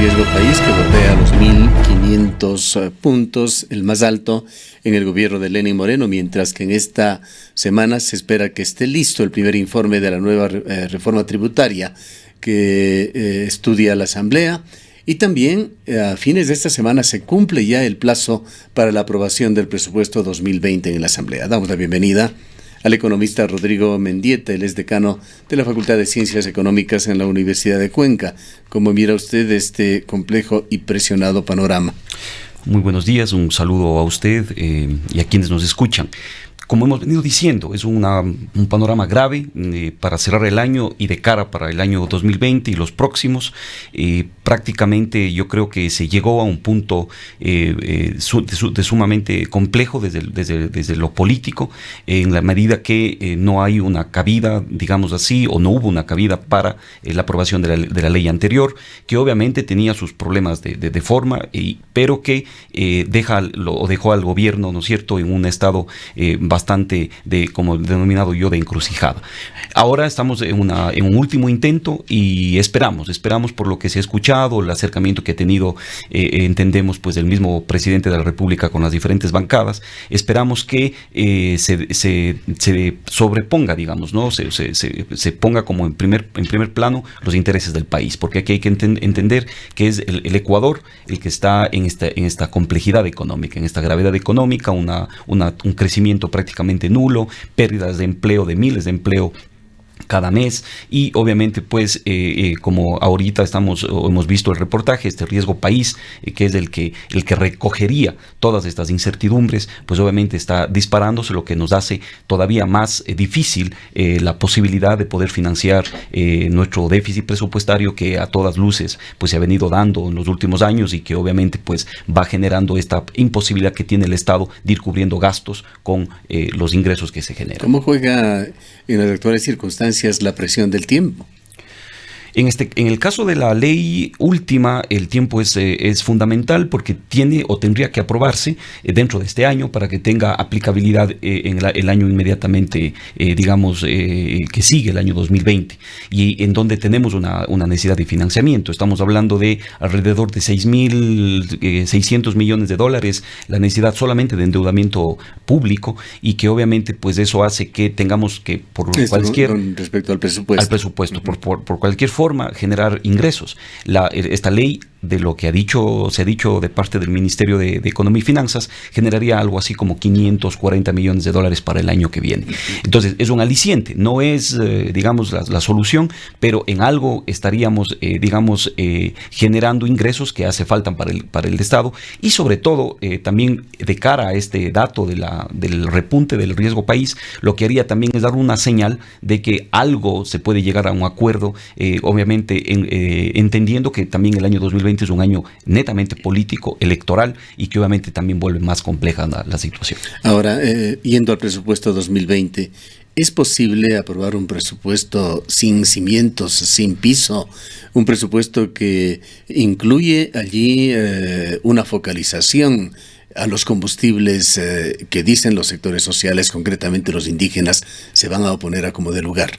riesgo país que bordea los 1.500 puntos, el más alto en el gobierno de Lenín Moreno, mientras que en esta semana se espera que esté listo el primer informe de la nueva reforma tributaria que estudia la Asamblea. Y también a fines de esta semana se cumple ya el plazo para la aprobación del presupuesto 2020 en la Asamblea. Damos la bienvenida al economista Rodrigo Mendieta. Él es decano de la Facultad de Ciencias Económicas en la Universidad de Cuenca. ¿Cómo mira usted este complejo y presionado panorama? Muy buenos días, un saludo a usted y a quienes nos escuchan. Como hemos venido diciendo, es un panorama grave para cerrar el año y de cara para el año 2020 y los próximos. Prácticamente yo creo que se llegó a un punto sumamente complejo desde lo político, en la medida que no hay una cabida, digamos así, o no hubo una cabida para la aprobación de la ley anterior, que obviamente tenía sus problemas de forma, pero que dejó al gobierno, ¿no es cierto?, en un estado bastante como denominado yo, de encrucijada. Ahora estamos en un último intento y esperamos por lo que se ha escuchado, el acercamiento que ha tenido, entendemos, pues el mismo presidente de la República con las diferentes bancadas. Esperamos que se sobreponga, digamos, ¿no? Se ponga como en primer plano los intereses del país, porque aquí hay que entender que es el Ecuador el que está en esta complejidad económica, en esta gravedad económica, un crecimiento prácticamente nulo, pérdidas de empleo, de miles de empleo cada mes, y obviamente pues como ahorita hemos visto el reportaje, este riesgo país, que es el que recogería todas estas incertidumbres, pues obviamente está disparándose, lo que nos hace todavía más difícil la posibilidad de poder financiar nuestro déficit presupuestario, que a todas luces pues se ha venido dando en los últimos años, y que obviamente pues va generando esta imposibilidad que tiene el Estado de ir cubriendo gastos con los ingresos que se generan. ¿Cómo juega en las actuales circunstancias la presión del tiempo? En el caso de la ley última, el tiempo es fundamental, porque tiene o tendría que aprobarse dentro de este año para que tenga aplicabilidad en el año inmediatamente, que sigue, el año 2020, y en donde tenemos una necesidad de financiamiento. Estamos hablando de alrededor de 6.600 millones de dólares, la necesidad solamente de endeudamiento público, y que obviamente pues eso hace que tengamos que, por cualquier... Con respecto al presupuesto. Por cualquier forma, generar ingresos. Esta ley, de lo que se ha dicho de parte del Ministerio de Economía y Finanzas, generaría algo así como 540 millones de dólares para el año que viene. Entonces, es un aliciente, no es, la solución, pero en algo estaríamos, generando ingresos que hace falta para el Estado, y sobre todo, también de cara a este dato del repunte del riesgo país, lo que haría también es dar una señal de que algo se puede llegar a un acuerdo, obviamente entendiendo que también el año 2020 es un año netamente político, electoral, y que obviamente también vuelve más compleja la situación. Ahora, yendo al presupuesto 2020, ¿es posible aprobar un presupuesto sin cimientos, sin piso? Un presupuesto que incluye allí una focalización a los combustibles que dicen los sectores sociales, concretamente los indígenas, se van a oponer a como de lugar.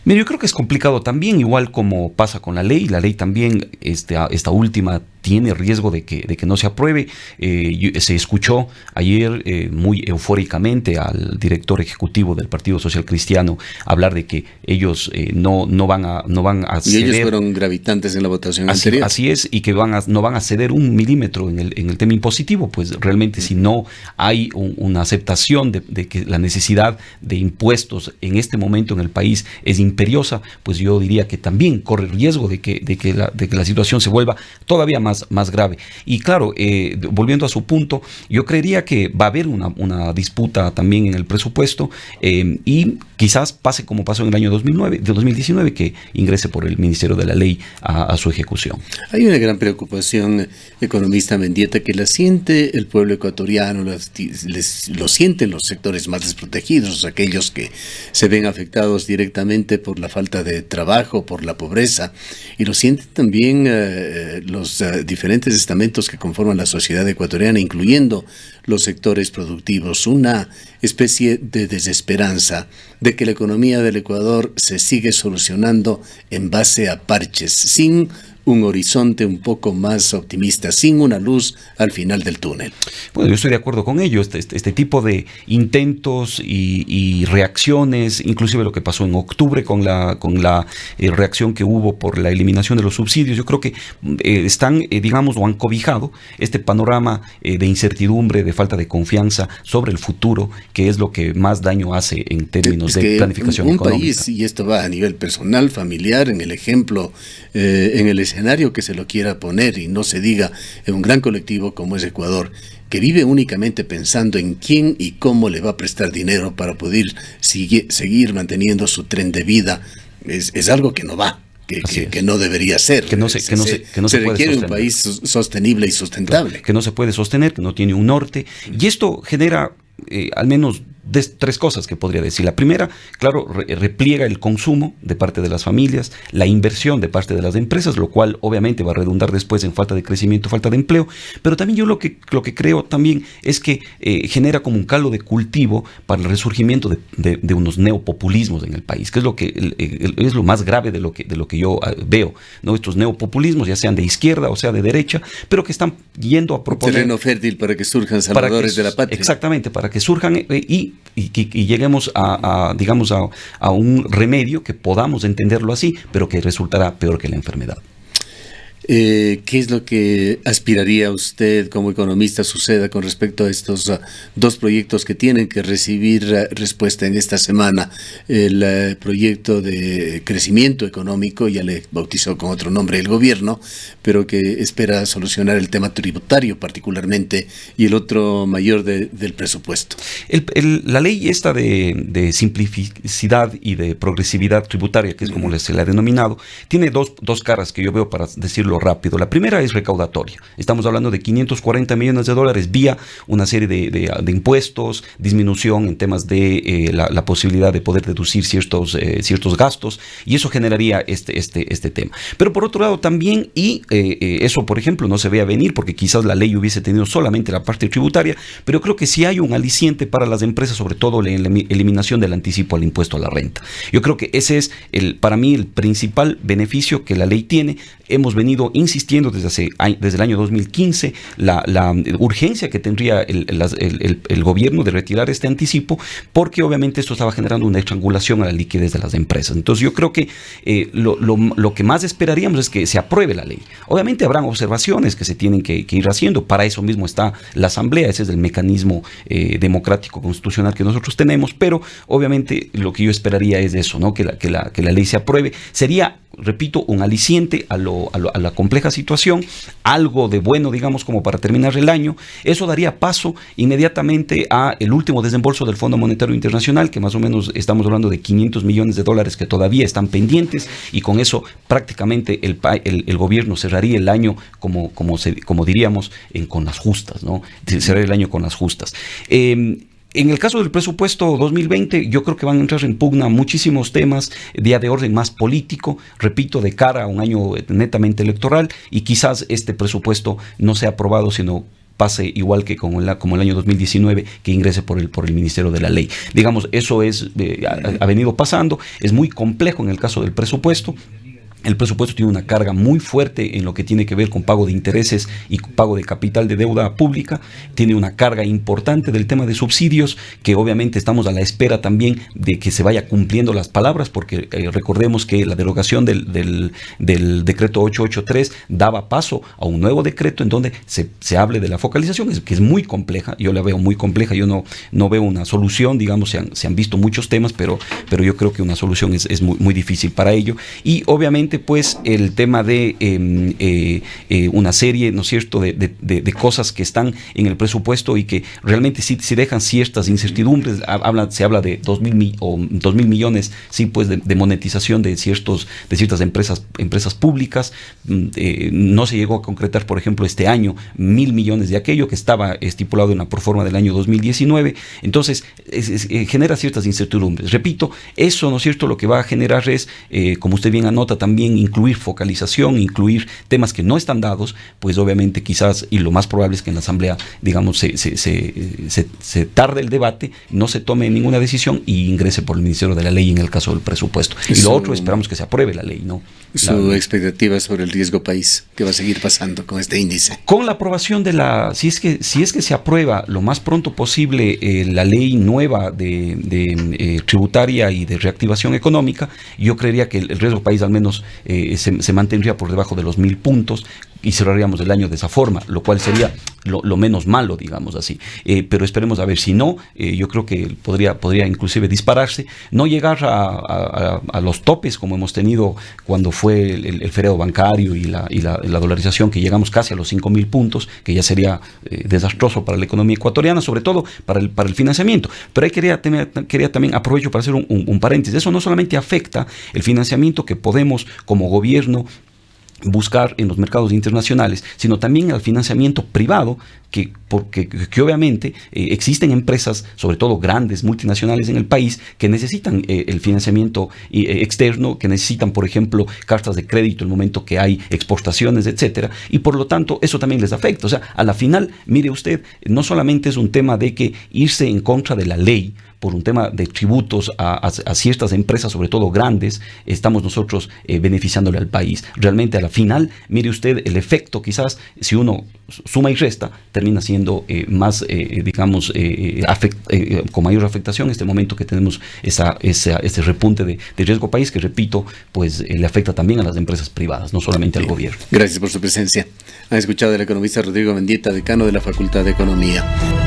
Mira, yo creo que es complicado también, igual como pasa con la ley. La ley también, esta última, tiene riesgo de que no se apruebe. Se escuchó ayer muy eufóricamente al director ejecutivo del Partido Social Cristiano hablar de que ellos no van a ceder. Y ellos fueron gravitantes en la votación anterior. Así es, y que no van a ceder un milímetro en el tema impositivo. Pues realmente, si no hay una aceptación de que la necesidad de impuestos en este momento en el país es imperiosa, pues yo diría que también corre el riesgo de que la situación se vuelva todavía más grave. Y claro, volviendo a su punto, yo creería que va a haber una disputa también en el presupuesto, y quizás pase como pasó en el año 2019, que ingrese por el Ministerio de la Ley a su ejecución. Hay una gran preocupación, economista Mendieta, que la siente el pueblo ecuatoriano, lo sienten los sectores más desprotegidos, aquellos que se ven afectados directamente por la falta de trabajo, por la pobreza, y lo sienten también los diferentes estamentos que conforman la sociedad ecuatoriana, incluyendo los sectores productivos. Una especie de desesperanza de que la economía del Ecuador se sigue solucionando en base a parches, sin un horizonte un poco más optimista, sin una luz al final del túnel. Bueno, yo estoy de acuerdo con ello. Este tipo de intentos y reacciones, inclusive lo que pasó en octubre con la reacción que hubo por la eliminación de los subsidios, yo creo que están, digamos, o han cobijado este panorama de incertidumbre, de falta de confianza sobre el futuro, que es lo que más daño hace en términos de planificación económica. Un país, y esto va a nivel personal, familiar, en el ejemplo, en el escenario que se lo quiera poner, y no se diga en un gran colectivo como es Ecuador, que vive únicamente pensando en quién y cómo le va a prestar dinero para poder seguir manteniendo su tren de vida, es algo que no va. Que no debería ser. Que no se requiere un país sostenible y sustentable. Claro, que no se puede sostener, que no tiene un norte. Y esto genera al menos tres cosas que podría decir. La primera, claro, repliega el consumo de parte de las familias, la inversión de parte de las empresas, lo cual obviamente va a redundar después en falta de crecimiento, falta de empleo, pero también yo lo que creo también es que genera como un caldo de cultivo para el resurgimiento de unos neopopulismos en el país, que es lo que es lo más grave de lo que yo veo, ¿no? Estos neopopulismos, ya sean de izquierda o sea de derecha, pero que están yendo a proponer terreno fértil para que surjan salvadores de la patria. Exactamente, para que surjan y lleguemos digamos a un remedio que podamos entenderlo así, pero que resultará peor que la enfermedad. ¿Qué es lo que aspiraría usted como economista suceda con respecto a estos dos proyectos que tienen que recibir respuesta en esta semana? El proyecto de crecimiento económico, ya le bautizó con otro nombre el gobierno, pero que espera solucionar el tema tributario particularmente, y el otro mayor del presupuesto. La ley esta de simplicidad y de progresividad tributaria, que es como se le ha denominado, tiene dos caras que yo veo, para decirlo rápido. La primera es recaudatoria. Estamos hablando de 540 millones de dólares vía una serie de impuestos, disminución en temas de la posibilidad de poder deducir ciertos gastos, y eso generaría este tema. Pero por otro lado también, eso por ejemplo no se vea venir, porque quizás la ley hubiese tenido solamente la parte tributaria, pero creo que sí hay un aliciente para las empresas, sobre todo la eliminación del anticipo al impuesto a la renta. Yo creo que ese es para mí el principal beneficio que la ley tiene. Hemos venido insistiendo desde el año 2015 la urgencia que tendría el gobierno de retirar este anticipo, porque obviamente esto estaba generando una estrangulación a la liquidez de las empresas. Entonces yo creo que lo que más esperaríamos es que se apruebe la ley. Obviamente habrán observaciones que se tienen que ir haciendo. Para eso mismo está la Asamblea, ese es el mecanismo democrático constitucional que nosotros tenemos, pero obviamente lo que yo esperaría es eso, ¿no? Que la ley se apruebe. Sería, repito, un aliciente a la compleja situación, algo de bueno, digamos, como para terminar el año. Eso daría paso inmediatamente a el último desembolso del Fondo Monetario Internacional, que más o menos estamos hablando de 500 millones de dólares que todavía están pendientes, y con eso prácticamente el gobierno cerraría el año como diríamos, con las justas, ¿no? Cerraría el año con las justas. En el caso del presupuesto 2020, yo creo que van a entrar en pugna muchísimos temas de orden más político, repito, de cara a un año netamente electoral, y quizás este presupuesto no sea aprobado, sino pase igual que como el año 2019, que ingrese por el Ministerio de la Ley. Digamos, eso ha venido pasando. Es muy complejo en el caso del presupuesto. El presupuesto tiene una carga muy fuerte en lo que tiene que ver con pago de intereses y pago de capital de deuda pública. Tiene una carga importante del tema de subsidios, que obviamente estamos a la espera también de que se vaya cumpliendo las palabras, porque recordemos que la derogación del decreto 883 daba paso a un nuevo decreto en donde se hable de la focalización, que es muy compleja. Yo la veo muy compleja. Yo no veo una solución. Digamos, se han visto muchos temas, pero yo creo que una solución es muy, muy difícil para ello. Y obviamente pues el tema de una serie, ¿no es cierto?, de cosas que están en el presupuesto y que realmente sí dejan ciertas incertidumbres. Se habla de 2.000 millones, sí, pues de monetización de ciertas empresas públicas. No se llegó a concretar, por ejemplo, este año 1.000 millones de aquello que estaba estipulado en la proforma del año 2019. Entonces genera ciertas incertidumbres. Repito, eso, ¿no es cierto?, lo que va a generar es, como usted bien anota también, también incluir focalización, incluir temas que no están dados, pues obviamente quizás, y lo más probable es que en la Asamblea, digamos, se tarde el debate, no se tome ninguna decisión y ingrese por el Ministerio de la Ley en el caso del presupuesto. Y lo otro, esperamos que se apruebe la ley, ¿no? Su expectativa sobre el riesgo país, ¿qué va a seguir pasando con este índice? Con la aprobación de si es que se aprueba lo más pronto posible la ley nueva de tributaria y de reactivación económica, yo creería que el riesgo país al menos se mantendría por debajo de los 1.000 puntos y cerraríamos el año de esa forma, lo cual sería lo menos malo, digamos así. Pero esperemos a ver, si no, yo creo que podría inclusive dispararse, no llegar a los topes como hemos tenido cuando fue el feriado bancario y la dolarización, que llegamos casi a los 5.000 puntos, que ya sería desastroso para la economía ecuatoriana, sobre todo para el financiamiento. Pero ahí quería también, aprovecho para hacer un paréntesis, eso no solamente afecta el financiamiento que podemos como gobierno buscar en los mercados internacionales, sino también al financiamiento privado, que obviamente existen empresas, sobre todo grandes, multinacionales en el país, que necesitan el financiamiento externo, que necesitan, por ejemplo, cartas de crédito en el momento que hay exportaciones, etcétera, y por lo tanto eso también les afecta. O sea, a la final, mire usted, no solamente es un tema de que irse en contra de la ley, por un tema de tributos a ciertas empresas, sobre todo grandes, estamos nosotros beneficiándole al país. Realmente a la final, mire usted, el efecto quizás, si uno suma y resta, termina siendo más, digamos, con mayor afectación en este momento que tenemos ese repunte de riesgo país, que repito, pues le afecta también a las empresas privadas, no solamente al gobierno. Gracias por su presencia. Han escuchado al economista Rodrigo Mendieta, decano de la Facultad de Economía.